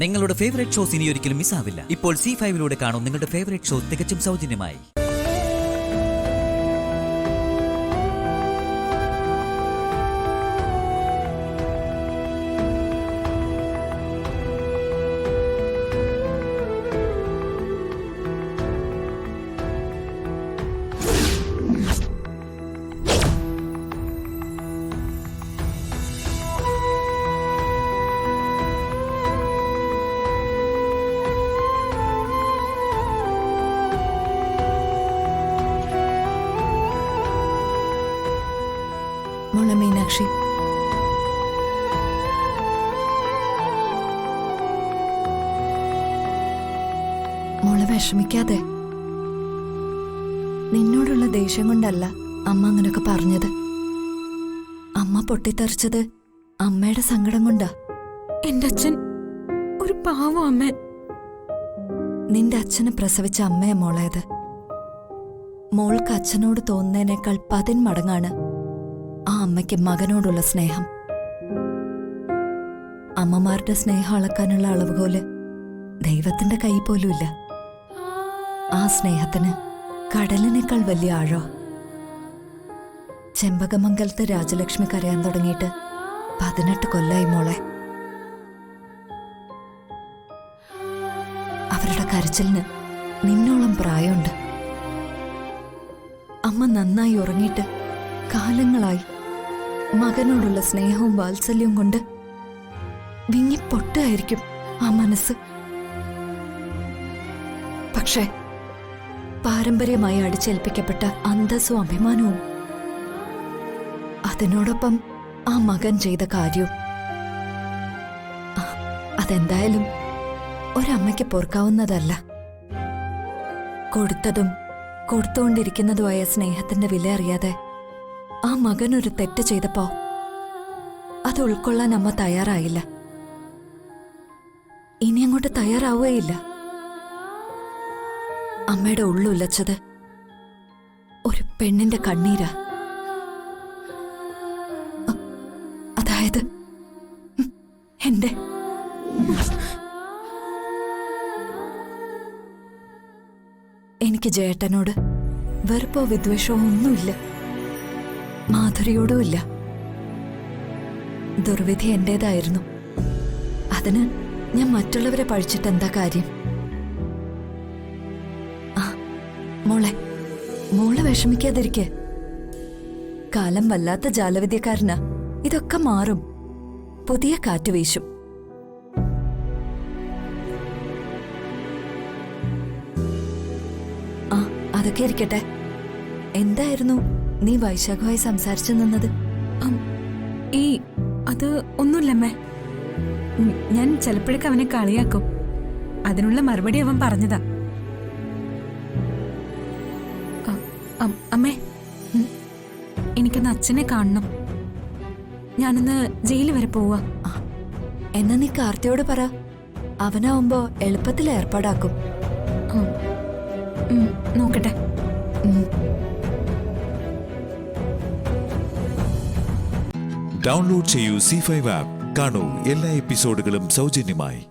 നിങ്ങളുടെ favourite shows ഇനി ഒരിക്കലും മിസ്സാവില്ല. ഇപ്പോൾ C5 കാണും നിങ്ങളുടെ ഫേവറേറ്റ് ഷോ തികച്ചും സൗജന്യമായി. മോളെ മീനാക്ഷി, മോളെ വിഷമിക്കാതെ. നിന്നോടുള്ള ദേഷ്യം കൊണ്ടല്ല അമ്മ അങ്ങനൊക്കെ പറഞ്ഞത്. അമ്മ പൊട്ടിത്തെറിച്ചത് അമ്മയുടെ സങ്കടം കൊണ്ടാ. എന്റെ അച്ഛൻ ഒരു പാവം അമ്മ. നിന്റെ അച്ഛനെ പ്രസവിച്ച അമ്മയാ മോളേത്. മോൾക്ക് അച്ഛനോട് തോന്നുന്നതിനേക്കാൾ 10 മടങ്ങാണ് ആ അമ്മയ്ക്ക് മകനോടുള്ള സ്നേഹം. അമ്മമാരുടെ സ്നേഹം അളക്കാനുള്ള അളവുകോല് ദൈവത്തിന്റെ കൈ പോലുമില്ല. ആ സ്നേഹത്തിന് കടലിനേക്കാൾ വലിയ ആഴോ. ചെമ്പകമംഗലത്ത് രാജലക്ഷ്മി കരയാൻ തുടങ്ങിയിട്ട് 18 കൊല്ലായി മോളെ. അവരുടെ കരച്ചിലിന് നിന്നോളം പ്രായമുണ്ട്. അമ്മ നന്നായി ഉറങ്ങിയിട്ട് കാലങ്ങളായി. മകനോടുള്ള സ്നേഹവും വാത്സല്യവും കൊണ്ട് വിങ്ങിപ്പൊട്ടായിരിക്കും ആ മനസ്സ്. പക്ഷേ പാരമ്പര്യമായി അടിച്ചേൽപ്പിക്കപ്പെട്ട അന്തസ്സും അഭിമാനവും, അതിനോടൊപ്പം ആ മകൻ ചെയ്ത കാര്യവും, അതെന്തായാലും ഒരമ്മയ്ക്ക് പൊറുക്കാവുന്നതല്ല. കൊടുത്തതും കൊടുത്തുകൊണ്ടിരിക്കുന്നതുമായ സ്നേഹത്തിന്റെ വില അറിയാതെ ആ മകനൊരു തെറ്റ് ചെയ്തപ്പോ അത് ഉൾക്കൊള്ളാൻ അമ്മ തയ്യാറായില്ല. ഇനി അങ്ങോട്ട് തയ്യാറാവുകയില്ല. അമ്മയുടെ ഉള്ളുലച്ചത് ഒരു പെണ്ണിന്റെ കണ്ണീരാ. അതായത് എന്റെ എനിക്ക് ജേട്ടനോട് വെറുപ്പോ വിദ്വേഷമോ ഒന്നുമില്ല. മാധുരിയോടുമില്ല. ദുർവിധി എന്റേതായിരുന്നു. അതിന് ഞാൻ മറ്റുള്ളവരെ പഴിച്ചിട്ട് എന്താ കാര്യം? മോളെ വിഷമിക്കാതിരിക്കെ. കാലം വല്ലാത്ത ജാലവിദ്യക്കാരനാ. ഇതൊക്കെ മാറും. പുതിയ കാറ്റ് വീശും. അതൊക്കെ ഇരിക്കട്ടെ. എന്തായിരുന്നു നീ വൈശാഖുമായി സംസാരിച്ചു നിന്നത്? അത് ഒന്നുമില്ലമ്മേ. ഞാൻ ചിലപ്പോഴൊക്കെ അവനെ കളിയാക്കും. അതിനുള്ള മറുപടി അവൻ പറഞ്ഞതാ. അമ്മേ, എനിക്കൊന്ന് അച്ഛനെ കാണണം. ഞാനിന്ന് ജയില് വരെ പോവാ. എന്നാ നീ കാർത്തിയോട് പറ. അവനാവുമ്പോ എളുപ്പത്തിൽ ഏർപ്പാടാക്കും. നോക്കട്ടെ. ഡൗൺലോഡ് ചെയ്യൂ C5 ആപ്പ്. കാണൂ എല്ലാ എപ്പിസോഡുകളും സൗജന്യമായി.